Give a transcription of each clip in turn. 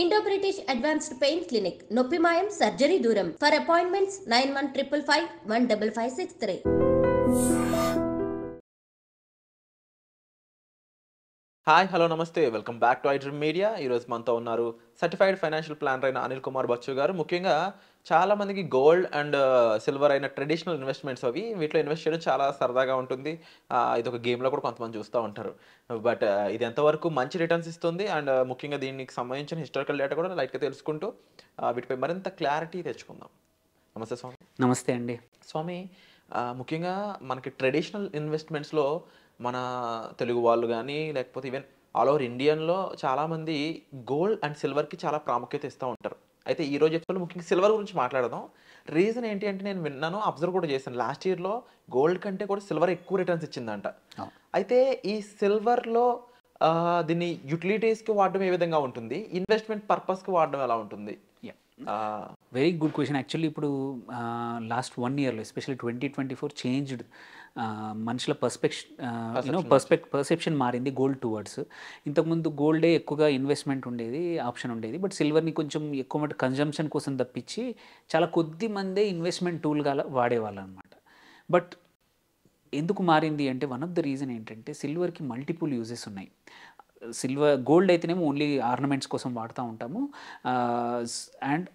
Indo British advanced pain clinic నొప్పి మాయం surgery దూరం ఫర్ అపాయింట్మెంట్స్ 9155515563. హాయ్ హలో నమస్తే welcome back to iDream media. ఈరోజు మనతో ఉన్నారు సర్టిఫైడ్ ఫైనాన్షియల్ ప్లానర్ అయిన అనిల్ కుమార్ బచ్చు గారు. ముఖ్యంగా చాలా మందికి గోల్డ్ అండ్ సిల్వర్ అయిన ట్రెడిషనల్ ఇన్వెస్ట్మెంట్స్ అవి వీటిలో ఇన్వెస్ట్ చేయడం చాలా సరదాగా ఉంటుంది. ఇది ఒక గేమ్లో కూడా కొంతమంది చూస్తూ ఉంటారు. బట్ ఇది ఎంతవరకు మంచి రిటర్న్స్ ఇస్తుంది అండ్ ముఖ్యంగా దీనికి సంబంధించిన హిస్టారికల్ డేటా కూడా లైట్గా తెలుసుకుంటూ వీటిపై మరింత క్లారిటీ తెచ్చుకుందాం. నమస్తే స్వామి. నమస్తే అండి. స్వామి, ముఖ్యంగా మనకి ట్రెడిషనల్ ఇన్వెస్ట్మెంట్స్లో మన తెలుగు వాళ్ళు కానీ లేకపోతే ఈవెన్ ఆల్ ఓవర్ ఇండియన్లో చాలామంది గోల్డ్ అండ్ సిల్వర్కి చాలా ప్రాముఖ్యత ఇస్తూ ఉంటారు. అయితే ఈ రోజు ఎపిసోడ్లో ముఖ్యంగా సిల్వర్ గురించి మాట్లాడదాం. రీజన్ ఏంటి అంటే నేను విన్నాను, అబ్జర్వ్ కూడా చేశాను, లాస్ట్ ఇయర్లో గోల్డ్ కంటే కూడా సిల్వర్ ఎక్కువ రిటర్న్స్ ఇచ్చిందంట. అయితే ఈ సిల్వర్లో దీన్ని యూటిలిటీస్కి వాడడం ఏ విధంగా ఉంటుంది, ఇన్వెస్ట్మెంట్ పర్పస్కి వాడడం ఎలా ఉంటుంది? Very good question. యాక్చువల్లీ ఇప్పుడు లాస్ట్ 1 ఇయర్లో ఎస్పెషల్లీ 2024 చేంజ్డ్. మనుషుల పర్సెప్షన్ మారింది గోల్డ్ టువర్డ్స్. ఇంతకుముందు గోల్డే ఎక్కువగా ఇన్వెస్ట్మెంట్ ఉండేది, ఆప్షన్ ఉండేది. బట్ సిల్వర్ని కొంచెం ఎక్కువ మటు కన్జంప్షన్ కోసం తప్పించి చాలా కొద్ది మందే ఇన్వెస్ట్మెంట్ టూల్గా వాడేవాళ్ళు అనమాట. బట్ ఎందుకు మారింది అంటే వన్ ఆఫ్ ద రీజన్ ఏంటంటే సిల్వర్కి మల్టిపుల్ యూజెస్ ఉన్నాయి. గోల్డ్ అయితేనేమో ఓన్లీ ఆర్నమెంట్స్ కోసం వాడుతూ ఉంటాము. And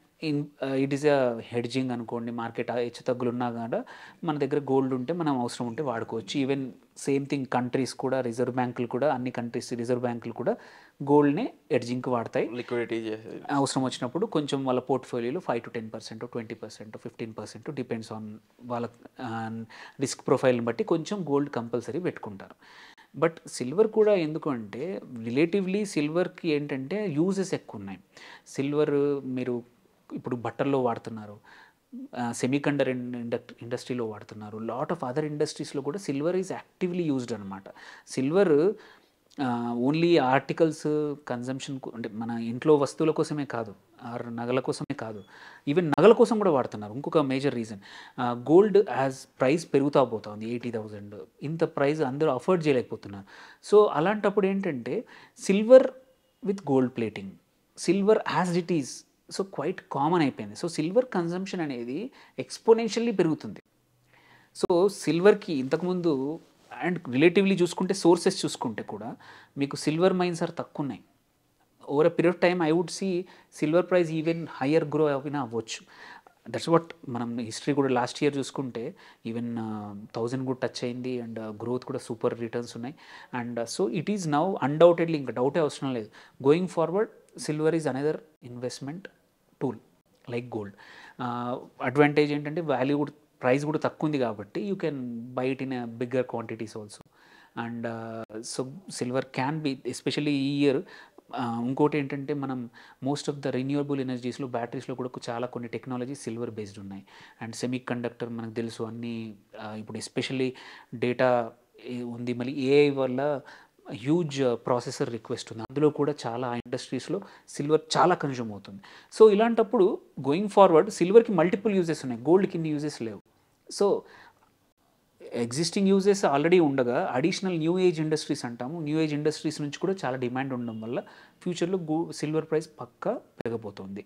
it is a hedging అనుకోండి. మార్కెట్ హెచ్చు తగ్గులు ఉన్నా కూడా మన దగ్గర గోల్డ్ ఉంటే మనం అవసరం ఉంటే వాడుకోవచ్చు. ఈవెన్ సేమ్ థింగ్ కంట్రీస్ కూడా, రిజర్వ్ బ్యాంకులు కూడా, అన్ని కంట్రీస్ రిజర్వ్ బ్యాంకులు కూడా గోల్డ్నే హెడ్జింగ్కి వాడతాయి. లిక్విడిటీ అవసరం వచ్చినప్పుడు కొంచెం వాళ్ళ పోర్ట్ఫోలియోలో 5 to 10%, 20%, 15% డిపెండ్స్ ఆన్ వాళ్ళ రిస్క్ ప్రొఫైల్ని బట్టి కొంచెం గోల్డ్ కంపల్సరీ పెట్టుకుంటారు. బట్ సిల్వర్ కూడా ఎందుకు అంటే రిలేటివ్లీ సిల్వర్కి ఏంటంటే యూజెస్ ఎక్కువ ఉన్నాయి. సిల్వర్ మీరు ఇప్పుడు బట్టల్లో వాడుతున్నారు, సెమీకండక్టర్ ఇండస్ట్రీలో వాడుతున్నారు, లాట్ ఆఫ్ అదర్ ఇండస్ట్రీస్లో కూడా సిల్వర్ ఈజ్ యాక్టివ్లీ యూజ్డ్ అనమాట. సిల్వర్ ఓన్లీ ఆర్టికల్స్ కన్జంప్షన్ అంటే మన ఇంట్లో వస్తువుల కోసమే కాదు, ఆర్ నగల కోసమే కాదు, ఈవెన్ నగల కోసం కూడా వాడుతున్నారు. ఇంకొక major reason, gold as price పెరుగుతూ పోతుంది. 80,000 ఇంత ప్రైస్ అందరూ అఫోర్డ్ చేయలేకపోతున్నారు. సో అలాంటప్పుడు ఏంటంటే silver with gold plating, silver as it is so quite common అయిపోయింది. సో సిల్వర్ కన్జంప్షన్ అనేది ఎక్స్పోనెన్షియల్లీ పెరుగుతుంది. సో సిల్వర్కి ఇంతకుముందు అండ్ రిలేటివ్లీ చూసుకుంటే సోర్సెస్ చూసుకుంటే కూడా మీకు సిల్వర్ మైన్స్ ఆర్ తక్కువ ఉన్నాయి. Over a period of time I would see silver price even higher grow అయినా అవ్వచ్చు. దట్స్ వాట్ మనం హిస్టరీ కూడా లాస్ట్ ఇయర్ చూసుకుంటే ఈవెన్ 1000 కూడా టచ్ అయింది అండ్ గ్రోత్ కూడా సూపర్ రిటర్న్స్ ఉన్నాయి. And so it is now undoubtedly, ఇంకా డౌటే అవసరం లేదు, going forward silver is another investment tool like gold. Advantage ఏంటంటే వాల్యూ కూడా, ప్రైస్ కూడా తక్కువ ఉంది కాబట్టి you can buy it in bigger quantities also. And so silver can be especially ఈ ఇయర్. ఇంకోటి ఏంటంటే మనం మోస్ట్ ఆఫ్ ద రిన్యూవబుల్ ఎనర్జీస్లో, బ్యాటరీస్లో కూడా చాలా కొన్ని టెక్నాలజీ సిల్వర్ బేస్డ్ ఉన్నాయి. అండ్ సెమీ కండక్టర్ మనకు తెలుసు అన్నీ ఇప్పుడు ఎస్పెషల్లీ డేటా ఉంది, మళ్ళీ ఏఐ వల్ల హ్యూజ్ ప్రాసెసర్ రిక్వెస్ట్ ఉంది, అందులో కూడా చాలా ఇండస్ట్రీస్లో సిల్వర్ చాలా కన్జ్యూమ్ అవుతుంది. సో ఇలాంటప్పుడు గోయింగ్ ఫార్వర్డ్ సిల్వర్కి మల్టిపుల్ యూజెస్ ఉన్నాయి, గోల్డ్కి ఇన్ని యూజెస్ లేవు. సో ఎగ్జిస్టింగ్ యూజెస్ ఆల్రెడీ ఉండగా అడిషనల్ న్యూ ఏజ్ ఇండస్ట్రీస్ అంటాము, న్యూ ఏజ్ ఇండస్ట్రీస్ నుంచి కూడా చాలా డిమాండ్ ఉండడం వల్ల ఫ్యూచర్లో సిల్వర్ ప్రైస్ పక్కా పెరగబోతుంది.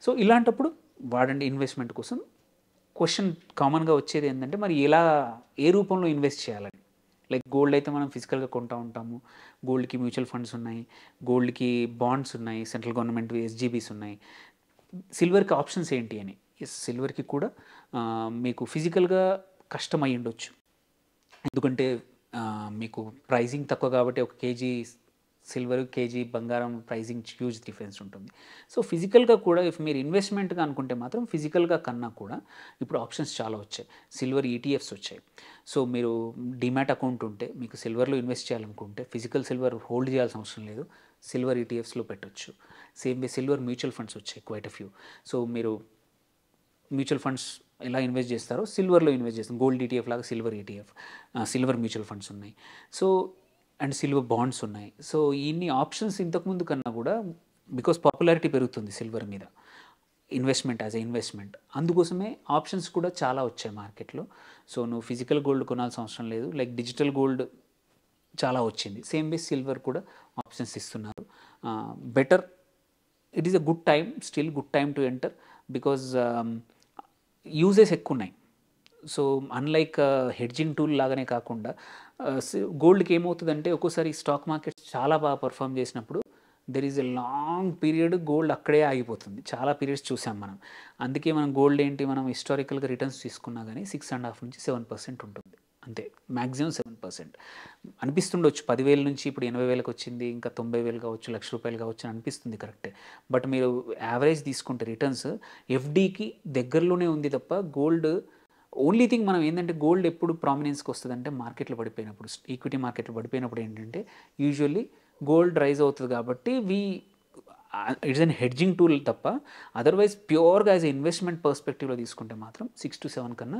సో ఇలాంటప్పుడు వాడండి ఇన్వెస్ట్మెంట్ కోసం. క్వశ్చన్ కామన్గా వచ్చేది ఏంటంటే మరి ఏ రూపంలో ఇన్వెస్ట్ చేయాలని. లైక్ గోల్డ్ అయితే మనం ఫిజికల్గా కొంటూ ఉంటాము, గోల్డ్కి మ్యూచువల్ ఫండ్స్ ఉన్నాయి, గోల్డ్కి బాండ్స్ ఉన్నాయి, సెంట్రల్ గవర్నమెంట్ ఎస్జీబీస్ ఉన్నాయి. సిల్వర్కి ఆప్షన్స్ ఏంటి అని. సిల్వర్కి కూడా మీకు ఫిజికల్గా కష్టమై ఉండొచ్చు, ఎందుకంటే మీకు ప్రైజింగ్ తక్కువ కాబట్టి ఒక కేజీ సిల్వర్, కేజీ బంగారం ప్రైజింగ్ హ్యూజ్ డిఫరెన్స్ ఉంటుంది. సో ఫిజికల్గా కూడా ఇఫ్ మీరు ఇన్వెస్ట్మెంట్గా అనుకుంటే మాత్రం ఫిజికల్గా కన్నా కూడా ఇప్పుడు ఆప్షన్స్ చాలా వచ్చాయి. సిల్వర్ ఈటీఎఫ్స్ వచ్చాయి. సో మీరు డిమాట్ అకౌంట్ ఉంటే మీకు సిల్వర్లో ఇన్వెస్ట్ చేయాలనుకుంటే ఫిజికల్ సిల్వర్ హోల్డ్ చేయాల్సిన అవసరం లేదు, సిల్వర్ ఈటీఎఫ్స్లో పెట్టచ్చు. Same way silver mutual funds వచ్చాయి క్వైట్ అ ఫ్యూ. సో మీరు మ్యూచువల్ ఫండ్స్ ఎలా ఇన్వెస్ట్ చేస్తారో సిల్వర్లో ఇన్వెస్ట్ చేస్తాం. గోల్డ్ ఈటీఎఫ్ లాగా silver ETF, silver mutual funds ఉన్నాయి. సో అండ్ సిల్వర్ బాండ్స్ ఉన్నాయి. సో ఇన్ని ఆప్షన్స్ ఇంతకుముందు కన్నా కూడా బికాస్ పాపులారిటీ పెరుగుతుంది సిల్వర్ మీద ఇన్వెస్ట్మెంట్ యాజ్ ఎ ఇన్వెస్ట్మెంట్, అందుకోసమే ఆప్షన్స్ కూడా చాలా వచ్చాయి మార్కెట్లో. సో నువ్వు ఫిజికల్ గోల్డ్ కొనాల్సిన అవసరం లేదు, లైక్ డిజిటల్ గోల్డ్ చాలా వచ్చింది. సేమ్ వే సిల్వర్ కూడా ఆప్షన్స్ ఇస్తున్నారు. Better it is a good time, still good time to enter, because uses ఎక్కువ ఉన్నాయి. సో అన్లైక్ హెడ్జింగ్ టూల్ లాగానే కాకుండా గోల్డ్కి ఏమవుతుందంటే ఒక్కోసారి స్టాక్ మార్కెట్ చాలా బాగా పర్ఫామ్ చేసినప్పుడు there is a long period gold అక్కడే ఆగిపోతుంది. చాలా పీరియడ్స్ చూసాం మనం. అందుకే మనం గోల్డ్ ఏంటి, మనం హిస్టారికల్గా రిటర్న్స్ తీసుకున్నా కానీ 6.5 నుంచి 7% ఉంటుంది అంతే, మ్యాక్సిమం 7%. అనిపిస్తుండొచ్చు 10,000 నుంచి ఇప్పుడు 80,000కి వచ్చింది, ఇంకా 90,000 కావచ్చు, ₹1,00,000 కావచ్చు అని అనిపిస్తుంది, కరెక్టే. బట్ మీరు యావరేజ్ తీసుకుంటే రిటర్న్స్ ఎఫ్డీకి దగ్గరలోనే ఉంది తప్ప గోల్డ్ ఓన్లీ థింగ్ మనం ఏంటంటే గోల్డ్ ఎప్పుడు ప్రామినెన్స్కి వస్తుందంటే మార్కెట్లో పడిపోయినప్పుడు, ఈక్విటీ మార్కెట్లో పడిపోయినప్పుడు ఏంటంటే యూజువల్లీ గోల్డ్ రైజ్ అవుతుంది కాబట్టి ఇట్స్ అన్ హెడ్జింగ్ టూల్ తప్ప అదర్వైజ్ ప్యూర్గా యాజ్ ఇన్వెస్ట్మెంట్ పర్స్పెక్టివ్లో తీసుకుంటే మాత్రం 6 to 7 కన్నా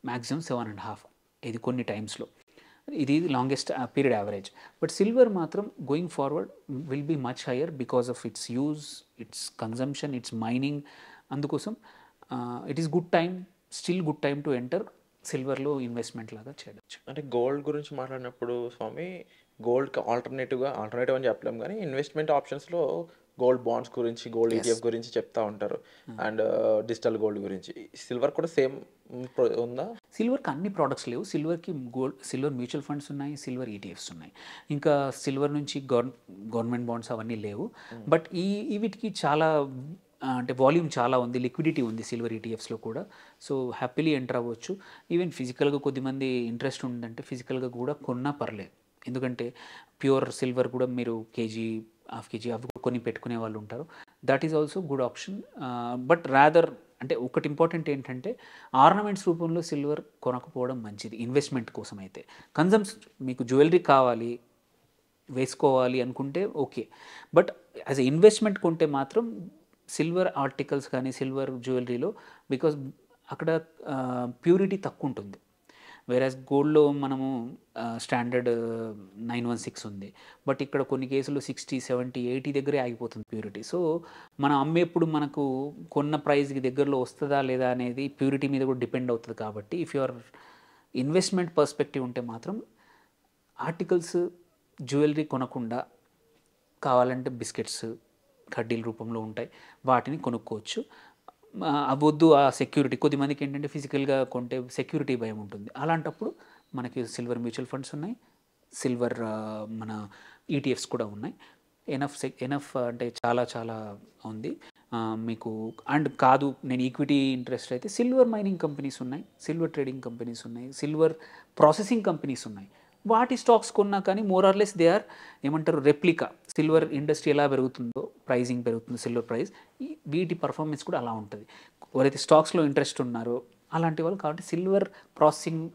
మ్యాక్సిమం 7.5 ఇది కొన్ని టైమ్స్లో, ఇది longest period average. But silver మాత్రం going forward will be much higher because of its use, its consumption, its mining. అందుకోసం it is good time, still good time to enter సిల్వర్లో ఇన్వెస్ట్మెంట్ లాగా చేయవచ్చు. అంటే గోల్డ్ గురించి మాట్లాడినప్పుడు స్వామి, గోల్డ్కి ఆల్టర్నేటివ్ అని చెప్పలేము కానీ ఇన్వెస్ట్మెంట్ ఆప్షన్స్లో గోల్డ్ బాండ్స్ గురించి, గోల్డ్ ఈటీఎఫ్ గురించి చెప్తా ఉంటారు, అండ్ డిజిటల్ గోల్డ్ గురించి. సిల్వర్ కూడా సేమ్ ఉందా? సిల్వర్కి అన్ని ప్రోడక్ట్స్ లేవు. సిల్వర్కి సిల్వర్ మ్యూచువల్ ఫండ్స్ ఉన్నాయి, సిల్వర్ ఈటీఎఫ్స్ ఉన్నాయి. ఇంకా సిల్వర్ నుంచి గవర్నమెంట్ బాండ్స్ అవన్నీ లేవు. బట్ వీటికి చాలా అంటే వాల్యూమ్ చాలా ఉంది, లిక్విడిటీ ఉంది సిల్వర్ ఈటీఎఫ్స్లో కూడా. సో హ్యాపీలీ ఎంటర్ అవ్వచ్చు. ఈవెన్ ఫిజికల్గా కొద్దిమంది ఇంట్రెస్ట్ ఉందంటే ఫిజికల్గా కూడా కొన్నా పర్లేదు. ఎందుకంటే ప్యూర్ సిల్వర్ కూడా మీరు కేజీ, హాఫ్ కేజీ అవి కొన్ని పెట్టుకునే వాళ్ళు ఉంటారు. That is also good option. But rather అంటే ఒకటి ఇంపార్టెంట్ ఏంటంటే ఆర్నమెంట్స్ రూపంలో సిల్వర్ కొనకపోవడం మంచిది ఇన్వెస్ట్మెంట్ కోసం. అయితే మీకు జ్యువెలరీ కావాలి, వేసుకోవాలి అనుకుంటే okay. But as a investment కొంటే మాత్రం సిల్వర్ ఆర్టికల్స్ కానీ సిల్వర్ జ్యువెలరీలో, బికాజ్ అక్కడ ప్యూరిటీ తక్కువ ఉంటుంది. వేరేస్ గోల్డ్లో మనము స్టాండర్డ్ 916 ఉంది, బట్ ఇక్కడ కొన్ని కేసులు 60, 70, 80 దగ్గరే ఆగిపోతుంది ప్యూరిటీ. సో మనం అమ్మేప్పుడు మనకు కొన్న ప్రైస్కి దగ్గరలో వస్తుందా లేదా అనేది ప్యూరిటీ మీద కూడా డిపెండ్ అవుతుంది. కాబట్టి ఇఫ్ యువర్ ఇన్వెస్ట్మెంట్ పర్స్పెక్టివ్ ఉంటే మాత్రం ఆర్టికల్స్, జ్యువెలరీ కొనకుండా కావాలంటే బిస్కెట్స్ కడ్డీల రూపంలో ఉంటాయి, వాటిని కొనుక్కోవచ్చు. అవద్దు ఆ సెక్యూరిటీ, కొద్దిమందికి ఏంటంటే ఫిజికల్గా కొంటే సెక్యూరిటీ భయం ఉంటుంది. అలాంటప్పుడు మనకి సిల్వర్ మ్యూచువల్ ఫండ్స్ ఉన్నాయి, సిల్వర్ మన ఈటీఎఫ్స్ కూడా ఉన్నాయి. ఎనఫ్ అంటే చాలా చాలా ఉంది మీకు. అండ్ కాదు నేను ఈక్విటీ ఇంట్రెస్ట్ అయితే సిల్వర్ మైనింగ్ కంపెనీస్ ఉన్నాయి, సిల్వర్ ట్రేడింగ్ కంపెనీస్ ఉన్నాయి, సిల్వర్ ప్రాసెసింగ్ కంపెనీస్ ఉన్నాయి. వాటి స్టాక్స్ కొన్నా కానీ more or less they are ఏమంటారు రెప్లికా. సిల్వర్ ఇండస్ట్రీ ఎలా పెరుగుతుందో ప్రైజింగ్ పెరుగుతుంది సిల్వర్ ప్రైస్, వీటి పర్ఫార్మెన్స్ కూడా అలా ఉంటుంది. ఎవరైతే స్టాక్స్లో ఇంట్రెస్ట్ ఉన్నారో అలాంటి వాళ్ళు కాబట్టి సిల్వర్ ప్రాసెసింగ్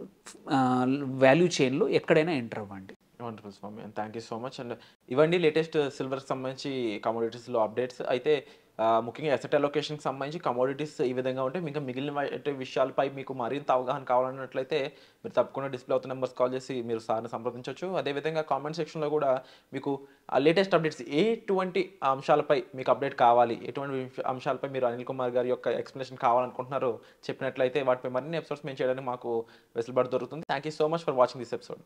వాల్యూ చైన్లో ఎక్కడైనా ఎంటర్ అవ్వండి. Wonderful Swami, and thank you so much. And ఇవన్నీ లేటెస్ట్ సిల్వర్కి సంబంధించి కమోడిటీస్లో అప్డేట్స్. అయితే ముఖ్యంగా అసెట్ అలొకేషన్కి సంబంధించి కమోడిటీస్ ఈ విధంగా ఉంటే ఇంకా మిగిలిన విషయాలపై మీకు మరింత అవగాహన కావాలన్నట్లయితే మీరు తప్పకుండా డిస్ప్లే అవుతున్న నెంబర్స్ కాల్ చేసి మీరు సార్ని సంప్రదించవచ్చు. అదేవిధంగా కామెంట్ సెక్షన్లో కూడా మీకు ఆ లేటెస్ట్ అప్డేట్స్ ఎటువంటి అంశాలపై మీకు అప్డేట్ కావాలి, ఎటువంటి అంశాలపై మీరు అనిల్ కుమార్ గారి యొక్క ఎక్స్ప్లెనేషన్ కావాలనుకుంటున్నారో చెప్పినట్లయితే వాటిపై మరిన్ని ఎపిసోడ్స్ మేము చేయడానికి మాకు వెసులుబాటు దొరుకుతుంది. Thank you so much for watching this episode.